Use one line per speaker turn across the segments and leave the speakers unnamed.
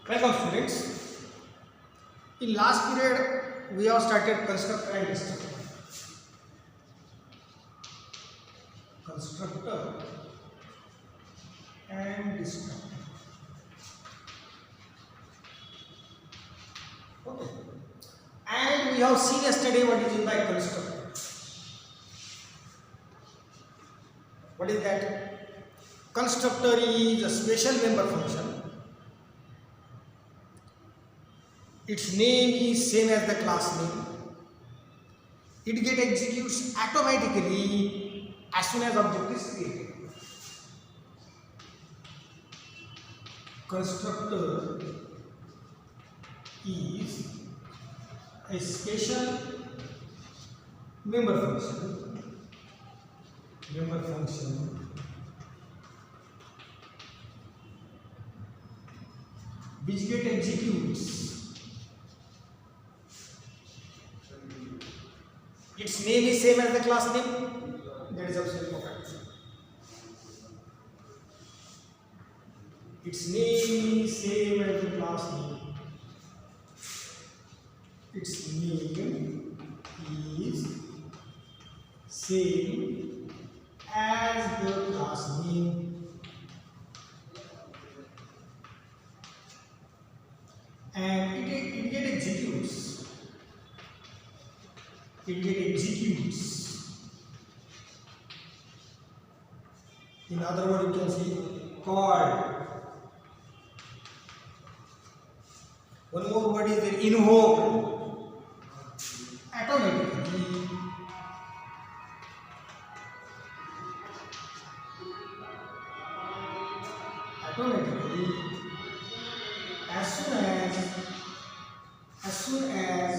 Welcome students. In last period we have started constructor and destructor. Constructor and destructor. Okay. And we have seen yesterday what is meant by constructor. What is that? Constructor is a special member function. Its name is same as the class name. It get executes automatically as soon as object is created. Constructor is a special member function. Member function which get executes. Its name is same as the class name. That is absolutely perfect. Its name is same as the class name. Its name is same as the class name. And it get executes. It get executes. In other words, you can see called. One more word is there, invoke. Automatically. Automatically. As soon as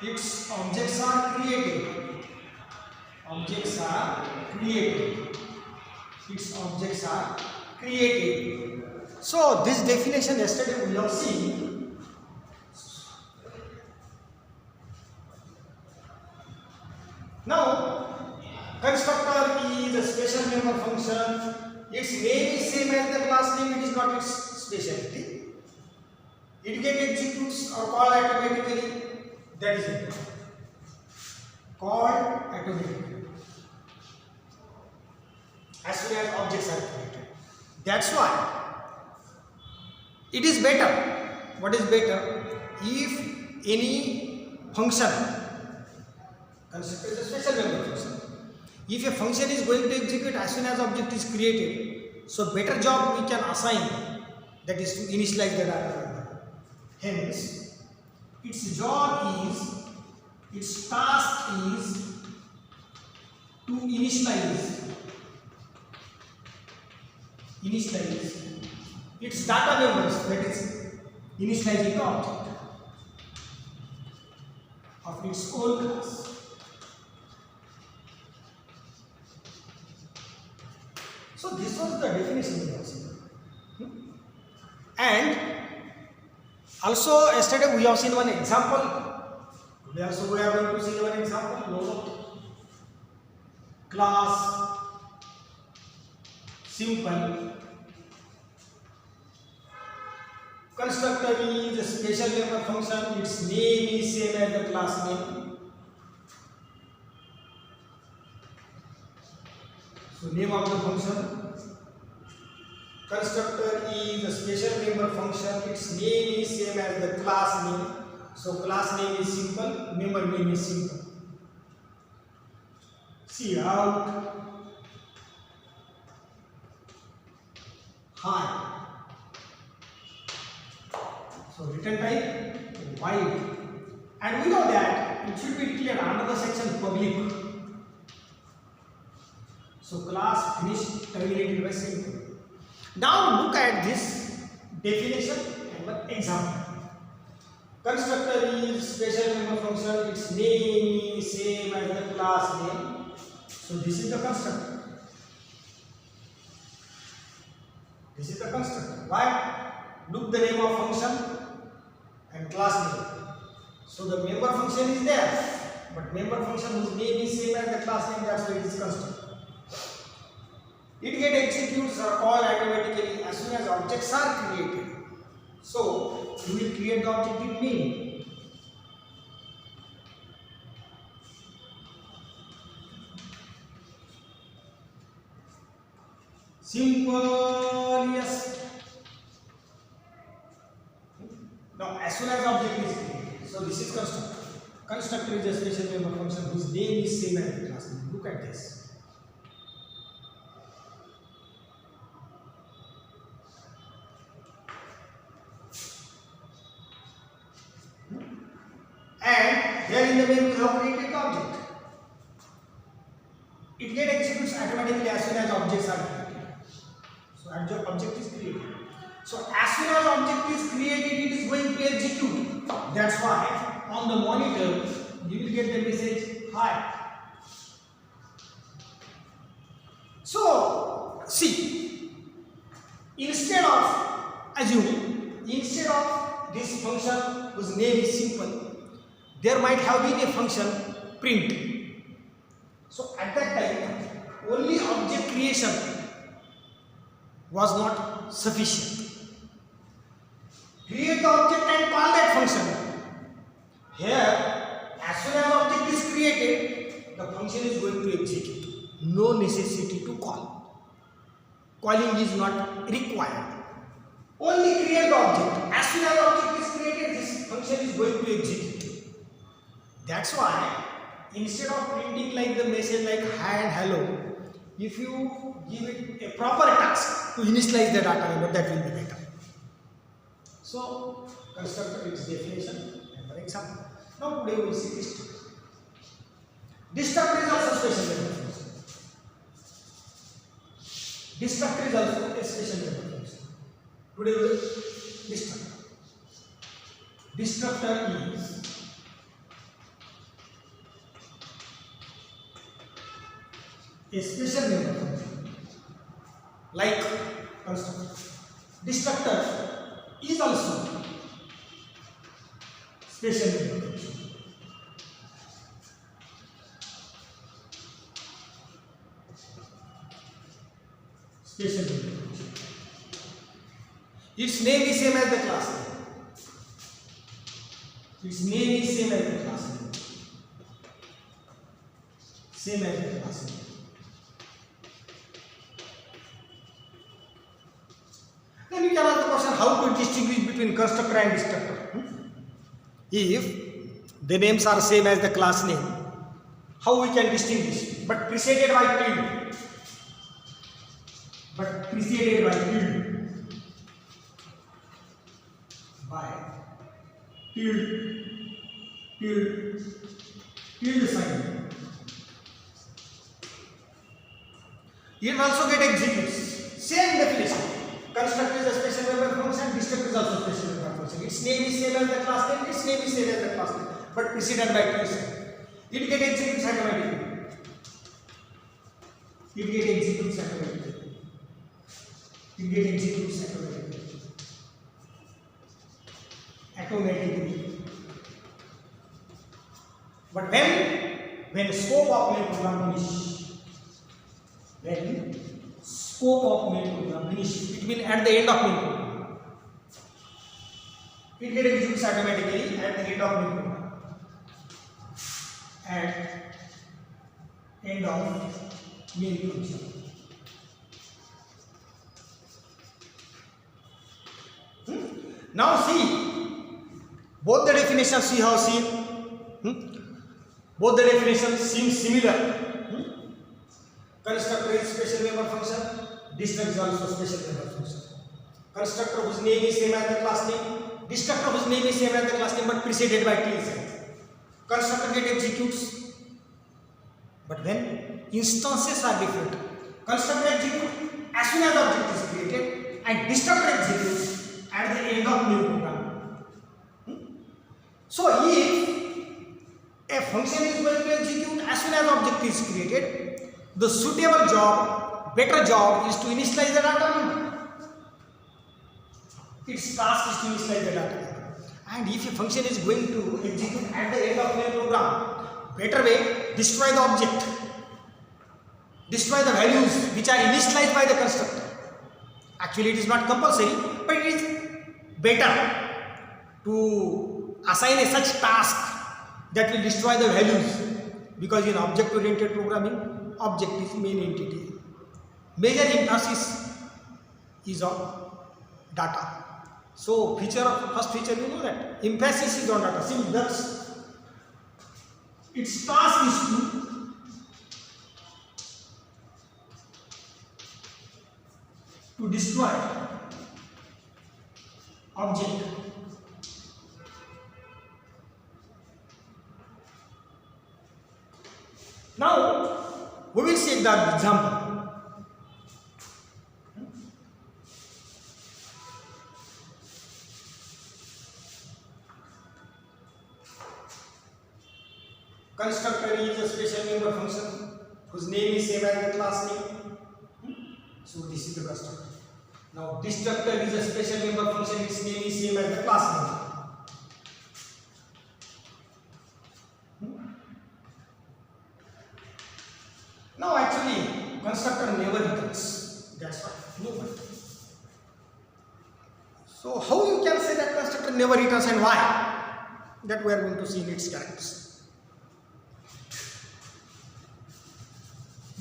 its objects are created. Objects are created. Its objects are created. So this definition yesterday we have seen. Now constructor is a special member function. Its name is same as the class name. It is not its specialty. It get executes or called automatically. That is it. Called automatically as soon as objects are created. That's why it is better. What is better? If any function, constructor is a special member function. If a function is going to execute as soon as object is created, so better job we can assign, that is to initialize the data. Hence, its job is, its task is to initialize its data members, that is initializing the object of its own class. So this was the definition we have seen. And also yesterday we have seen one example. Today also we are going to see one example. Note class simple. Constructor is a special member function. Its name is same as the class name. So name of the function. Constructor is a special member function. Its name is same as the class name. So class name is simple. Member name is simple. See out. High. So return type wide, and we know that it should be declared under the section public. So class finished, terminated by simple. Now look at this definition and one example. Constructor is special member function. Its name is same as the class name. So this is the constructor. This is the constructor. Why? Look the name of function and class name. So the member function is there, but member function whose name is same as the class name, that's why it is constructor. It get executes or call automatically as soon as objects are created. So you will create the object in main. Simple, yes. Now as soon as object is created, so this is constructor. Constructor is a special member function whose name is same as the class name. Look at this. And here in the main we have created the object. It get executes automatically as soon as objects are created. So object is created. So as soon as object is created, it is going to execute. That's why on the monitor you will get the message hi. So see, instead of this function whose name is simple, there might have been a function print. So at that time, only object creation was not sufficient. Create the object and call that function. Here, as soon as object is created, the function is going to execute. No necessity to call. Calling is not required. Only create the object. As soon as object is created, this function is going to execute. That's why instead of printing like the message like hi and hello, if you give it a proper task to initialize the data member, that will be better. So constructor is definition and for example. Now today we will see destructor. Destructor is also special member function. Destructor is also a special member function. Today we will destructor. Destructor is a special member function like constructor. Destructor is also special member function. Special member function. Its name is same as the class name. Its name is same as the class name. Same as the class name. Then you can ask the question how to distinguish between constructor and destructor. If the names are same as the class name, how we can distinguish? But preceded by tilde. But preceded by tilde. By tilde. Tilde sign. It also get executes. Same definition. Constructor is a special member function, destructor is also a special member function. Its name is same as the class name, its name is same as the class name, but preceded by tilde. It get executes automatically. It get executes automatically. It get executes automatically. Automatically. But when scope of main program finish, when scope of main program finish, it will at the end of main program. It get executes automatically at the end of main program. At end of main function. Now see, both the definitions we have seen. Both the definitions seem similar. Constructor is special member function. Destructor is also special member function. Constructor whose name is same as the class name. Destructor whose name is same as the class name but preceded by tilde. Constructor get executes. But when instances are different, constructor executes as soon as the object is created and destructor executes at the end of new program. So if a function is going to execute as soon as object is created, the suitable job, better job is to initialize the data member. Its task is to initialize the data member. And if a function is going to execute at the end of main program, better way, destroy the object. destroy the values which are initialized by the constructor. Actually, it is not compulsory, but it is better to assign a such task that will destroy the values, because in object-oriented programming, object is main entity. Major emphasis is on data. So, first feature, you know that emphasis is on data. See, that's its task is to destroy object. Now, we will see the example. Constructor is a special member function whose name is same as the class name. So this is the constructor. Now destructor is a special member function, its name is same as the class name. Now actually constructor never returns. That's why nobody. So how you can say that constructor never returns and why? That we are going to see in its characteristics.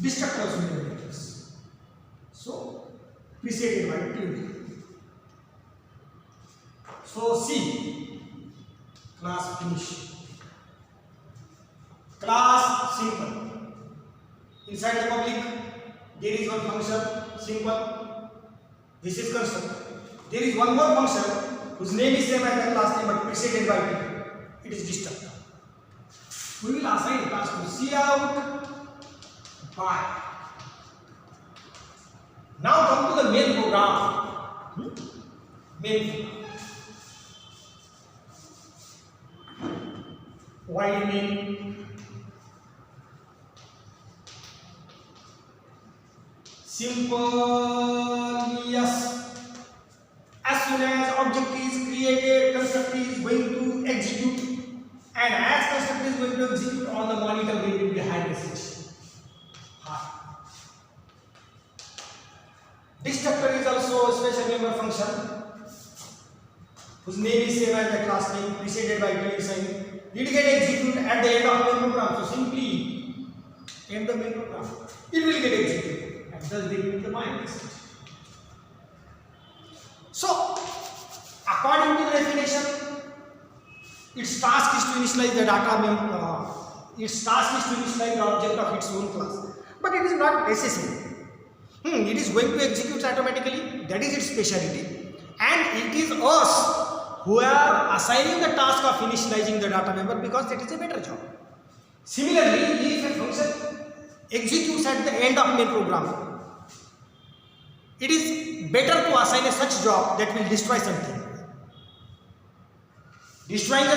Destructor also never returns. So preceded by tilde. So C, class finish. Class simple. Inside the public, there is one function simple. This is constructor. There is one more function whose name is same as the class name but preceded by tilde. It is destructor. We will assign class to C out by. Now come to the main program. Main program. While main simple, yes. As soon as object is created, constructor is going to execute, and as constructor is going to execute, on the monitor there will be high message. Destructor is also a special member function whose name is same as the class name preceded by tilde sign. It get executed at the end of the main program. So simply end the main program. It will get executed and thus they will the bind message. So according to the definition, its task is to initialize the data its task is to initialize the object of its own class. But it is not necessary. It is going to execute automatically. That is its speciality. And it is us who are assigning the task of initializing the data member because that is a better job. Similarly, if a function executes at the end of main program, it is better to assign a such job that will destroy something. Destroying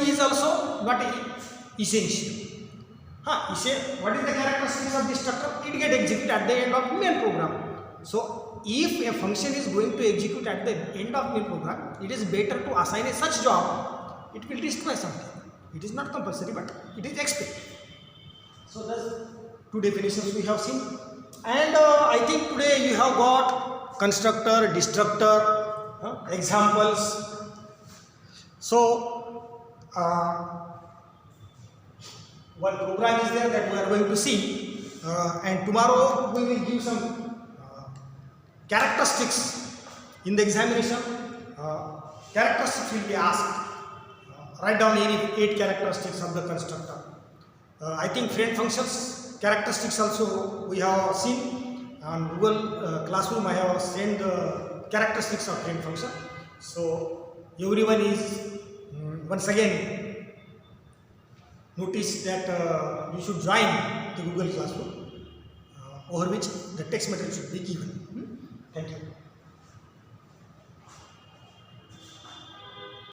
is also not essential. What is the characteristics of destructor? It gets executed at the end of main program. So if a function is going to execute at the end of main program, it is better to assign a such job. It will destroy something. It is not compulsory, but it is expected. So thus two definitions we have seen, and I think today you have got constructor, destructor, examples. So one program is there that we are going to see, and tomorrow we will give some characteristics in the examination. Characteristics will be asked. Write down any 8 characteristics of the constructor. I think friend functions characteristics also we have seen on Google Classroom. I have sent the characteristics of friend function. So everyone is once again notice that you should join the Google Classroom over which the text material should be given. Thank you.